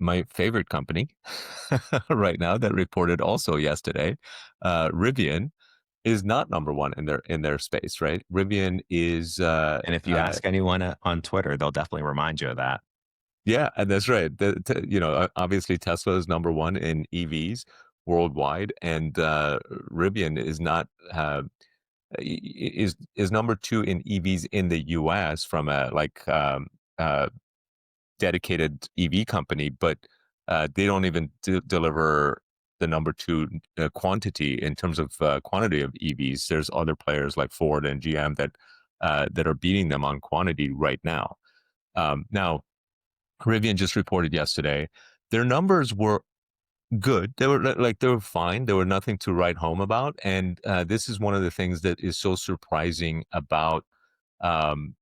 my favorite company right now that reported also yesterday, Rivian, is not number one in their space, right? Rivian is And if you ask anyone on Twitter, they'll definitely remind you of that. yeah, and that's right. Obviously Tesla is number one in EVs worldwide, and Rivian is not is number two in EVs in the US from a uh, dedicated EV company, but they don't even deliver the number two quantity in terms of quantity of EVs. There's other players like Ford and GM that are beating them on quantity right now. Now, Rivian just reported yesterday their numbers were good. They were they were fine. There were nothing to write home about, and this is one of the things that is so surprising um,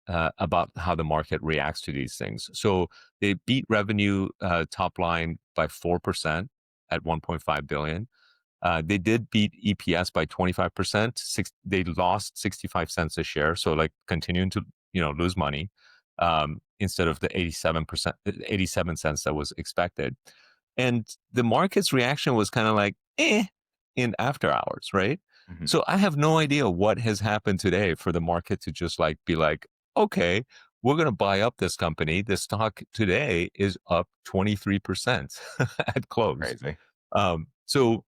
about how the market reacts to these things. So they beat revenue top line by 4% at 1.5 billion. They did beat EPS by 25%. They lost 65 cents a share. So like continuing to, lose money instead of the 87 cents that was expected. And the market's reaction was kind of like, in after hours, right? Mhm. So I have no idea what has happened today for the market to just like be like, okay, we're going to buy up this company. The stock today is up 23% at close. Crazy. So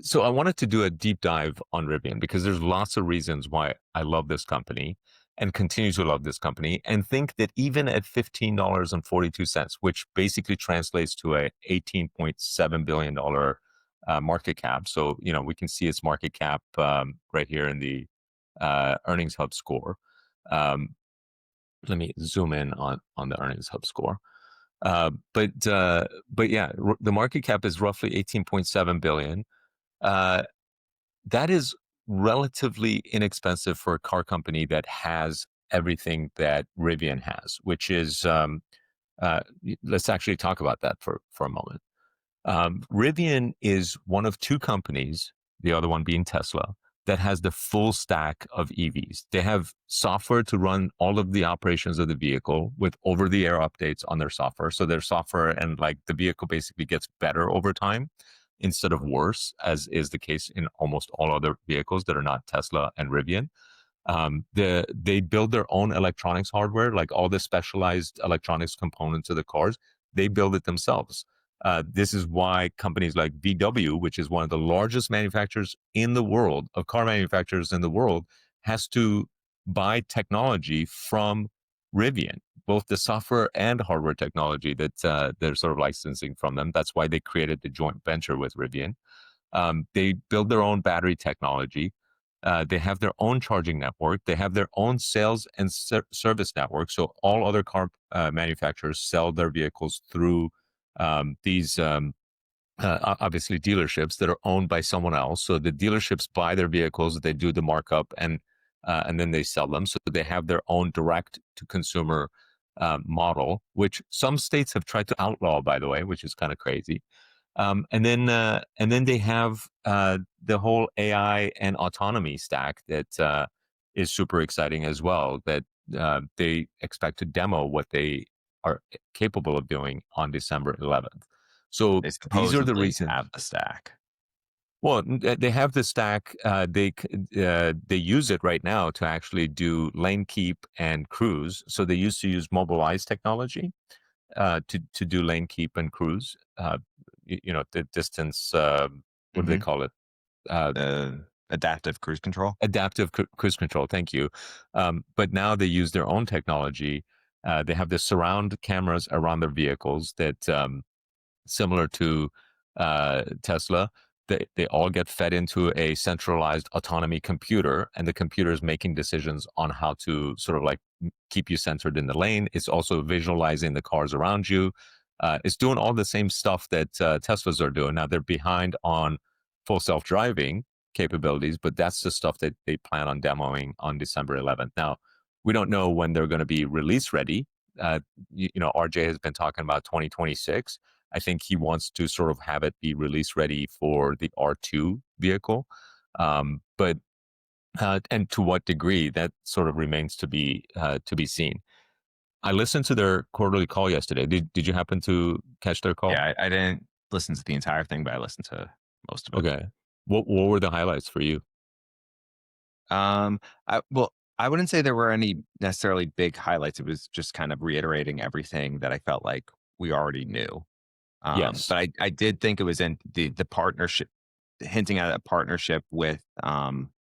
so I wanted to do a deep dive on Rivian because there's lots of reasons why I love this company and continue to love this company and think that even at $15.42, which basically translates to a $18.7 billion market cap. So, we can see its market cap right here in the earnings hub score. Um, Let me zoom in on the earnings hub score. But yeah, the market cap is roughly 18.7 billion. Uh, that is relatively inexpensive for a car company that has everything that Rivian has, which is let's actually talk about that for a moment. Rivian is one of two companies, the other one being Tesla, that has the full stack of EVs. They have software to run all of the operations of the vehicle with over-the-air updates on their software. So their software and like the vehicle basically gets better over time instead of worse, as is the case in almost all other vehicles that are not Tesla and Rivian. They build their own electronics hardware, like all the specialized electronics components of the cars. They build it themselves. This is why companies like VW, which is one of the largest manufacturers in the world, of car manufacturers in the world, has to buy technology from Rivian, both the software and hardware technology that they're sort of licensing from them. That's why they created the joint venture with Rivian. They build their own battery technology. They have their own charging network. They have their own sales and service network. So all other car manufacturers sell their vehicles through these obviously dealerships that are owned by someone else. So the dealerships buy their vehicles, they do the markup, and then they sell them. So they have their own direct to consumer model, which some states have tried to outlaw, by the way, which is kind of crazy. And then they have the whole AI and autonomy stack that is super exciting as well. That they expect to demo what they are capable of doing on December 11th. So They these are the supposedly reasons. have the stack. Well, they have the stack. They use it right now to actually do lane keep and cruise. So they used to use Mobileye's technology to do lane keep and cruise. The distance. What do they Hmm. call it? Uh, Adaptive cruise control. Adaptive cruise control. Thank you. But now they use their own technology. They have the surround cameras around their vehicles that similar to Tesla. They all get fed into a centralized autonomy computer, and the computer is making decisions on how to sort of like keep you centered in the lane. It's also visualizing the cars around you. It's doing all the same stuff that Teslas are doing. Now they're behind on full self-driving capabilities, but that's the stuff that they plan on demoing on December 11th. Now, we don't know when they're going to be release ready. RJ has been talking about 2026. I think he wants to sort of have it be release ready for the R2 vehicle. But and to what degree, that sort of remains to be seen. I listened to their quarterly call yesterday. Did you happen to catch their call? Yeah, I didn't listen to the entire thing, but I listened to most of it. Okay. What were the highlights for you? Um, I wouldn't say there were any necessarily big highlights. It was just kind of reiterating everything that I felt like we already knew. Yes. But I did think it was in the partnership, hinting at a partnership with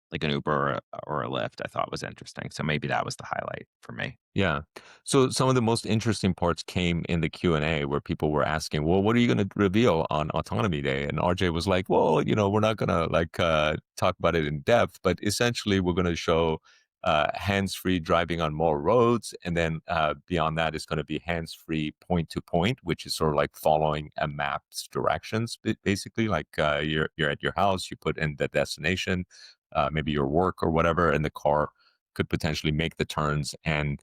like an Uber or a Lyft. I thought was interesting. So maybe that was the highlight for me. Yeah. So some of the most interesting parts came in the Q&A where people were asking, "Well, what are you going to reveal on Autonomy Day?" And RJ was like, "Well, we're not going to talk about it in depth, but essentially we're going to show hands-free driving on more roads, and then beyond that is going to be hands-free point to point, which is sort of like following a map's directions, basically. Like you're at your house, you put in the destination, maybe your work or whatever, and the car could potentially make the turns and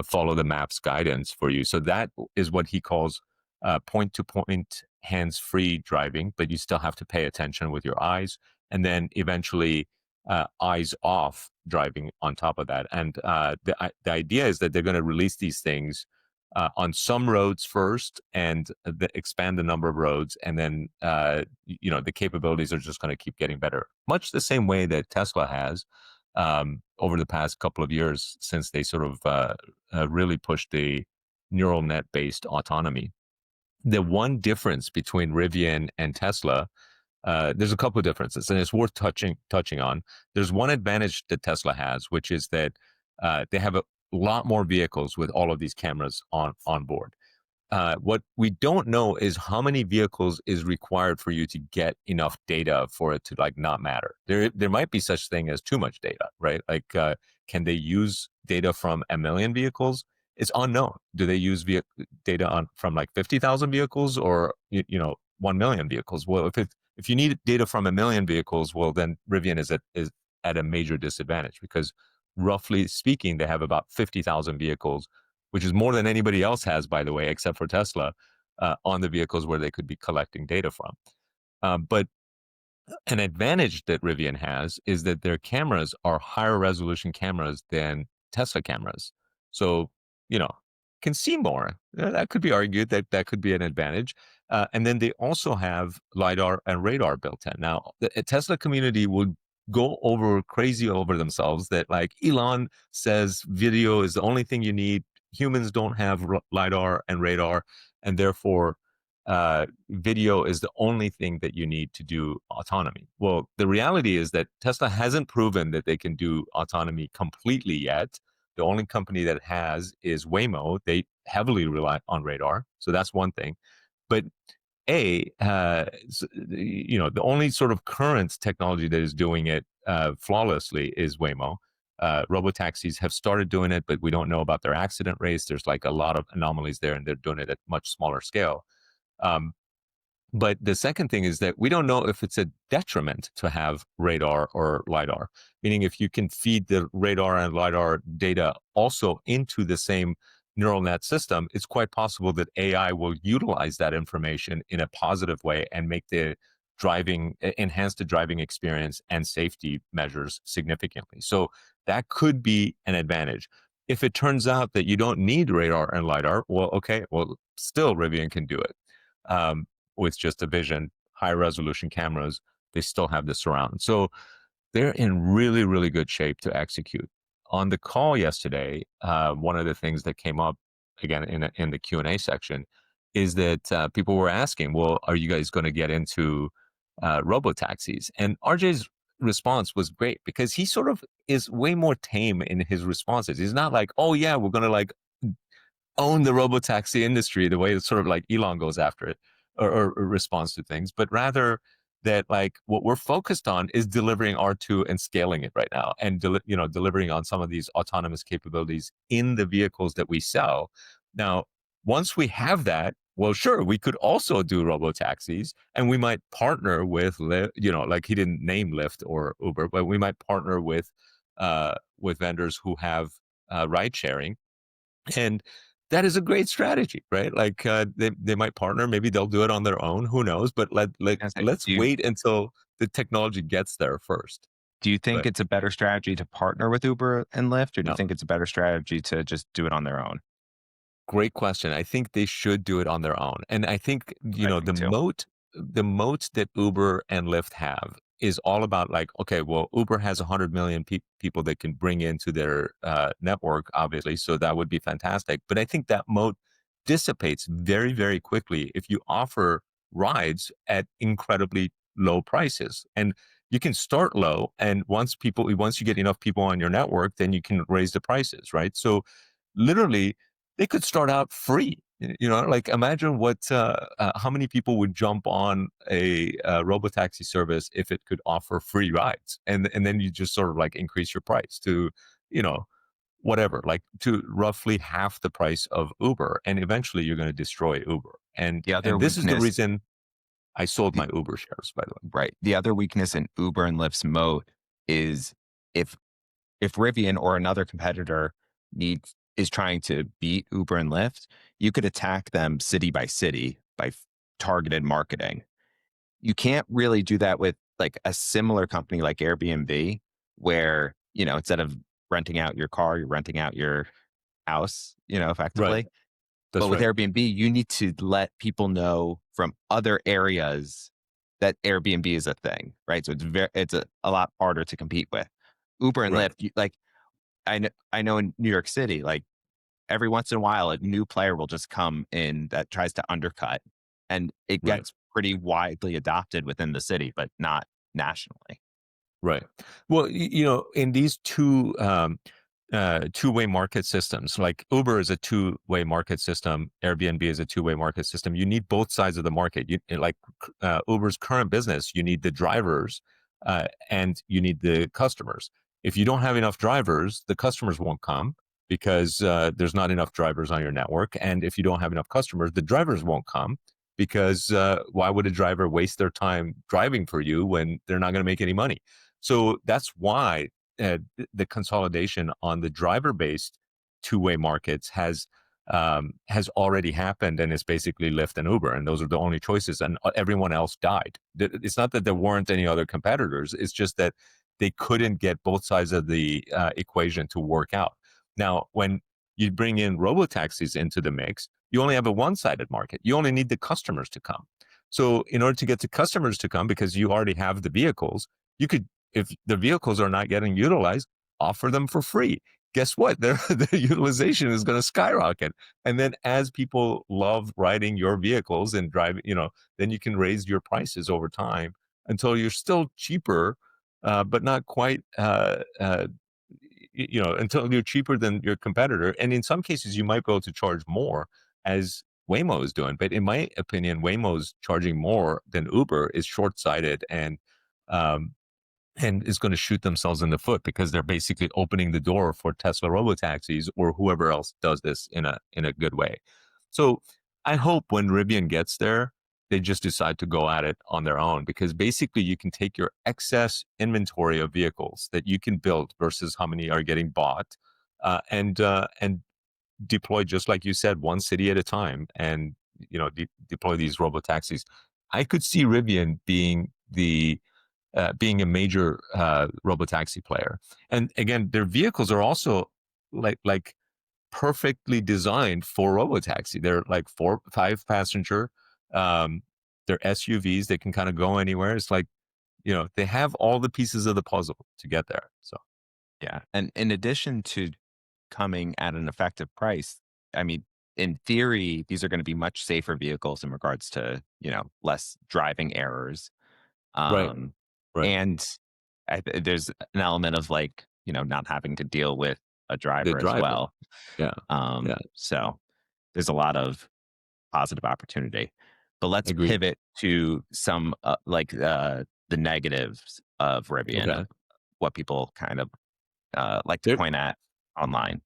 follow the map's guidance for you. So that is what he calls point to point hands free driving, but you still have to pay attention with your eyes. And then eventually eyes off driving on top of that. And the idea is that they're going to release these things on some roads first and expand the number of roads. And then, the capabilities are just going to keep getting better, much the same way that Tesla has over the past couple of years since they sort of really pushed the neural net based autonomy. The one difference between Rivian and Tesla, there's a couple of differences, and it's worth touching on. There's one advantage that Tesla has, which is that they have a lot more vehicles with all of these cameras on board. What we don't know is how many vehicles is required for you to get enough data for it to not matter. There might be such thing as too much data, right? Like, can they use data from a million vehicles? It's unknown. Do they use data from like 50,000 vehicles or 1 million vehicles? Well, if you need data from a million vehicles, well then Rivian is at a major disadvantage because roughly speaking, they have about 50,000 vehicles, which is more than anybody else has, by the way, except for Tesla, on the vehicles where they could be collecting data from. But an advantage that Rivian has is that their cameras are higher resolution cameras than Tesla cameras. So, you know, can see more. That could be argued that that could be an advantage. And then they also have LIDAR and radar built in. Now, the Tesla community will go over crazy over themselves that like Elon says video is the only thing you need. Humans don't have LIDAR and radar, and therefore video is the only thing that you need to do autonomy. Well, the reality is that Tesla hasn't proven that they can do autonomy completely yet. The only company that has is Waymo. They heavily rely on radar. So that's one thing. But the only sort of current technology that is doing it flawlessly is Waymo. Robotaxis have started doing it, but we don't know about their accident rates. There's like a lot of anomalies there, and they're doing it at much smaller scale. Um, but the second thing is that we don't know if it's a detriment to have radar or LIDAR, meaning if you can feed the radar and LIDAR data also into the same neural net system, it's quite possible that AI will utilize that information in a positive way and enhance the driving experience and safety measures significantly. So that could be an advantage. If it turns out that you don't need radar and LIDAR, well, okay, well, still Rivian can do it. With just a vision, high resolution cameras, they still have the surround. So they're in really, really good shape to execute. On the call yesterday, one of the things that came up again in the Q&A section is that people were asking, well, are you guys going to get into robotaxis? And RJ's response was great because he sort of is way more tame in his responses. He's not like, oh yeah, we're going to own the robotaxi industry the way that sort of like Elon goes after it or responds to things, but rather that like what we're focused on is delivering R2 and scaling it right now and delivering on some of these autonomous capabilities in the vehicles that we sell. Now, once we have that, well, sure, we could also do robotaxis and we might partner with like he didn't name Lyft or Uber, but we might partner with vendors who have ride sharing, and that is a great strategy, right? Like they might partner, maybe they'll do it on their own, who knows? But I say, let's wait until the technology gets there first. do you think But it's a better strategy to partner with Uber and Lyft, or do you no, think it's a better strategy to just do it on their own? Great question. I think they should do it on their own. And I think, I the think too. moat that Uber and Lyft have is all about like, okay, well, Uber has 100 million people that can bring into their network, obviously. So that would be fantastic. But I think that moat dissipates very, very quickly if you offer rides at incredibly low prices. And you can start low. And once you get enough people on your network, then you can raise the prices, right? So literally, they could start out free. Like imagine how many people would jump on a Robotaxi service if it could offer free rides, and then you just sort of like increase your price to, you know, whatever, like to roughly half the price of Uber, and eventually you're going to destroy Uber. And The other and this is the weakness, reason I sold the my Uber shares, by the way. right, the other weakness in Uber and Lyft's moat is if Rivian or another competitor needs is trying to beat Uber and Lyft, you could attack them city by city by targeted marketing. You can't really do that with like a similar company like Airbnb, where, instead of renting out your car, you're renting out your house, Right. effectively. But That's with right. Airbnb, you need to let people know from other areas that Airbnb is a thing, right? So it's a lot harder to compete with. Uber and Right. Lyft, like I know in New York City, like every once in a while, a new player will just come in that tries to undercut, and it Right. gets pretty widely adopted within the city, but not nationally. Right. Well, in these two-way market systems, like Uber is a two-way market system, Airbnb is a two-way market system. You need both sides of the market. Like Uber's current business, you need the drivers and you need the customers. If you don't have enough drivers, the customers won't come because there's not enough drivers on your network. And if you don't have enough customers, the drivers won't come because why would a driver waste their time driving for you when they're not going to make any money? So that's why the consolidation on the driver-based two-way markets has already happened, and it's basically Lyft and Uber, and those are the only choices, and everyone else died. It's not that there weren't any other competitors; it's just that they couldn't get both sides of the equation to work out. Now, when you bring in robotaxis into the mix, you only have a one-sided market. You only need the customers to come. So, in order to get the customers to come, because you already have the vehicles, you could, if the vehicles are not getting utilized, offer them for free. Guess what? Their utilization is going to skyrocket. And then as people love riding your vehicles and driving, then you can raise your prices over time until you're still cheaper, but not quite, until you're cheaper than your competitor. And in some cases, you might be able to charge more, as Waymo is doing. But in my opinion, Waymo's charging more than Uber is short-sighted um, and is going to shoot themselves in the foot because they're basically opening the door for Tesla robotaxis or whoever else does this in a good way. So I hope when Rivian gets there, they just decide to go at it on their own, because basically you can take your excess inventory of vehicles that you can build versus how many are getting bought, and deploy, just like you said, one city at a time, and deploy these robotaxis. I could see Rivian being a major robotaxi player. And again, their vehicles are also like perfectly designed for robotaxi. They're like 5 passenger. Um, they're SUVs. They can kind of go anywhere. It's like, they have all the pieces of the puzzle to get there. So Yeah. And in addition to coming at an effective price, I mean, in theory, these are going to be much safer vehicles in regards to, less driving errors. right, Um, right. and there's an element of like, not having to deal with a The driver as driver. well. Yeah, yeah. So there's a lot of positive opportunity. But let's Agreed. pivot to some the negatives of Rivian, Okay. of what people kind of like to There, point at online.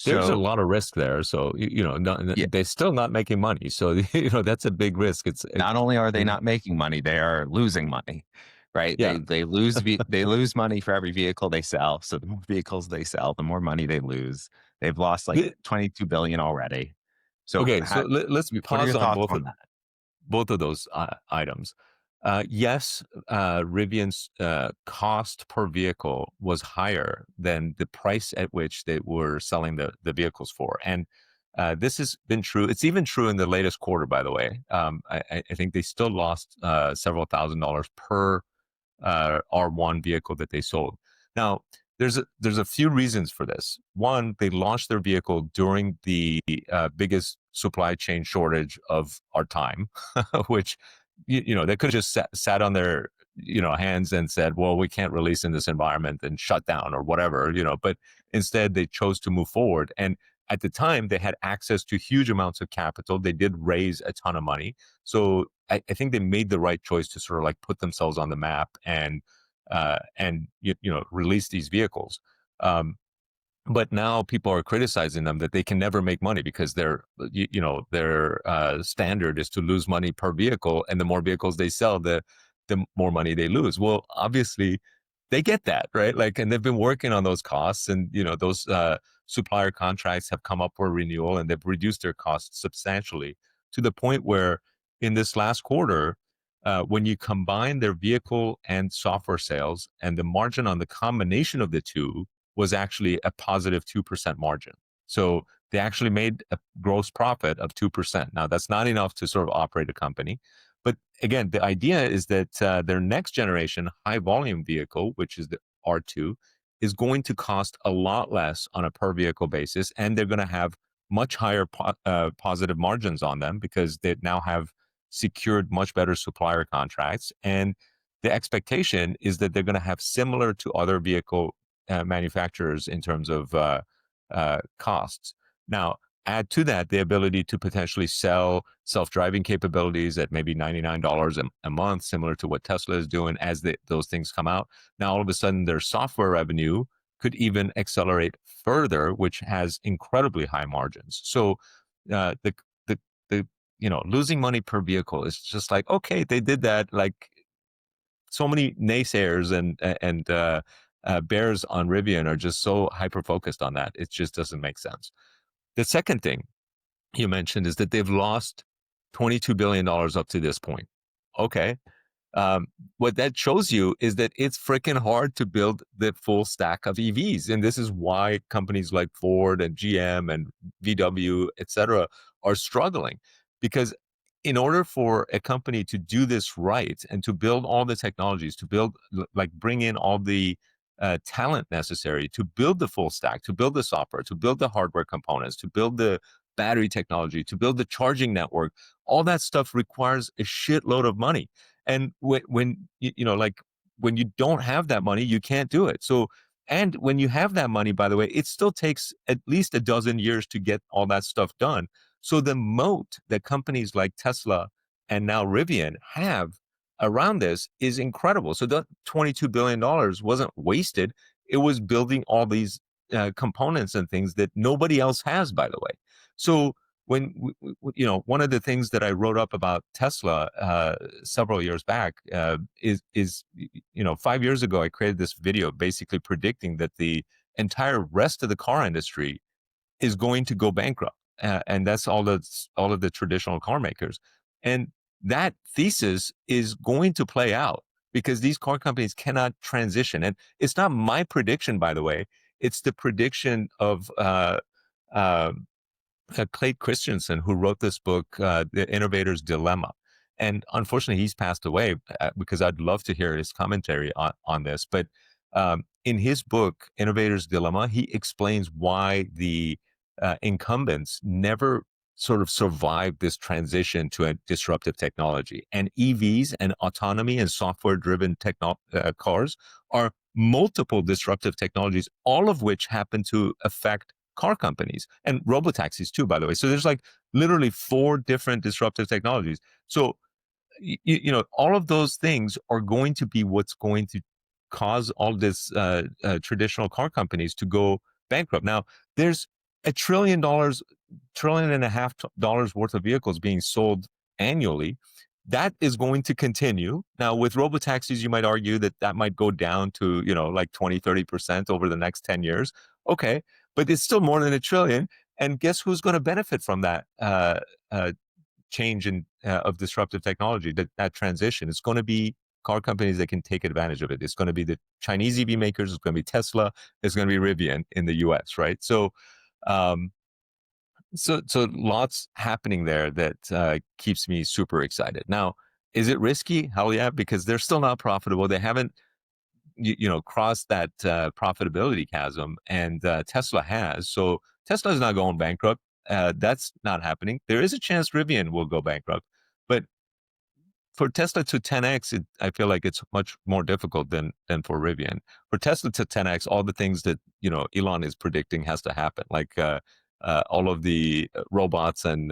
there's a So lot of risk there. So, yeah, they're still not making money. So, that's a big risk. not only are they There's- not making money, they are losing money, right? yeah. They lose money for every vehicle they sell. So the more vehicles they sell, the more money they lose. They've lost like 22 billion already. So Okay, so let's what are pause your on thoughts both on that? of those items. Yes, Rivian's cost per vehicle was higher than the price at which they were selling the vehicles for, and This has been true. It's even true in the latest quarter, by the way. I think they still lost several $1,000s per R1 vehicle that they sold. Now, there's a few reasons for this. One, they launched their vehicle during the biggest supply chain shortage of our time, which they could have just sat on their hands and said, well, we can't release in this environment and shut down or whatever, but instead they chose to move forward. And at the time, they had access to huge amounts of capital. They did raise a ton of money. So I think they made the right choice to sort of like put themselves on the map and release these vehicles. But now people are criticizing them that they can never make money because their standard is to lose money per vehicle, and the more vehicles they sell, the more money they lose. Well, obviously, they get that, right? Like, and they've been working on those costs, and those supplier contracts have come up for renewal, and they've reduced their costs substantially to the point where in this last quarter, when you combine their vehicle and software sales, and the margin on the combination of the two was actually a positive 2% margin. So they actually made a gross profit of 2%. Now, that's not enough to sort of operate a company. But again, the idea is that their next generation high volume vehicle, which is the R2, is going to cost a lot less on a per vehicle basis. And they're going to have much higher positive margins on them because they now have secured much better supplier contracts. And the expectation is that they're going to have similar to other vehicle manufacturers in terms of costs. Now, add to that the ability to potentially sell self-driving capabilities at maybe $99 a month, similar to what Tesla is doing as those things come out. Now, all of a sudden, their software revenue could even accelerate further, which has incredibly high margins. So the losing money per vehicle is just like, okay, they did that. Like, so many naysayers and bears on Rivian are just so hyper focused on that. It just doesn't make sense. The second thing you mentioned is that they've lost $22 billion up to this point. Okay. What that shows you is that it's freaking hard to build the full stack of EVs. And this is why companies like Ford and GM and VW, et cetera, are struggling. Because in order for a company to do this right and to build all the technologies, to build, like bring in all the talent necessary to build the full stack, to build the software, to build the hardware components, to build the battery technology, to build the charging network, all that stuff requires a shitload of money. And when like when you don't have that money, you can't do it. So, and when you have that money, by the way, it still takes at least a dozen years to get all that stuff done. So the moat that companies like Tesla and now Rivian have around this is incredible. So that $22 billion wasn't wasted. It was building all these components and things that nobody else has, by the way. So when one of the things that I wrote up about Tesla several years back is 5 years ago I created this video basically predicting that the entire rest of the car industry is going to go bankrupt, and that's all of the traditional car makers, and that thesis is going to play out because these car companies cannot transition. And it's not my prediction, by the way; it's the prediction of uh, Clayton Christensen, who wrote this book, The Innovator's Dilemma. And unfortunately, he's passed away because I'd love to hear his commentary on this. But in his book, Innovator's Dilemma, he explains why the incumbents never sort of survived this transition to a disruptive technology. And EVs and autonomy and software-driven cars are multiple disruptive technologies, all of which happen to affect car companies and robotaxis too, by the way. So there's like literally 4 different disruptive technologies. So, all of those things are going to be what's going to cause all this traditional car companies to go bankrupt. Now, there's $1.5 trillion worth of vehicles being sold annually. That is going to continue. Now, with robotaxis, you might argue that that might go down to, like 20-30% over the next 10 years. Okay, but it's still more than a trillion. And guess who's going to benefit from that change of disruptive technology, that transition? It's going to be car companies that can take advantage of it. It's going to be the Chinese EV makers. It's going to be Tesla. It's going to be Rivian in the US, right? So So lots happening there that keeps me super excited. Now, is it risky? Hell yeah, because they're still not profitable. They haven't crossed that profitability chasm, and Tesla has. So Tesla's not going bankrupt. That's not happening. There is a chance Rivian will go bankrupt, but for Tesla to 10x, I feel like it's much more difficult than for Rivian. For Tesla to 10x, all the things that Elon is predicting has to happen, like all of the robots and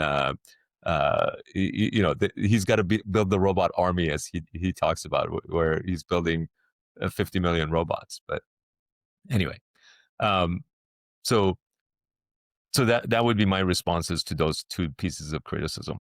he's got to build the robot army, as he talks about, where he's building 50 million robots. But anyway, um, so that would be my responses to those two pieces of criticism.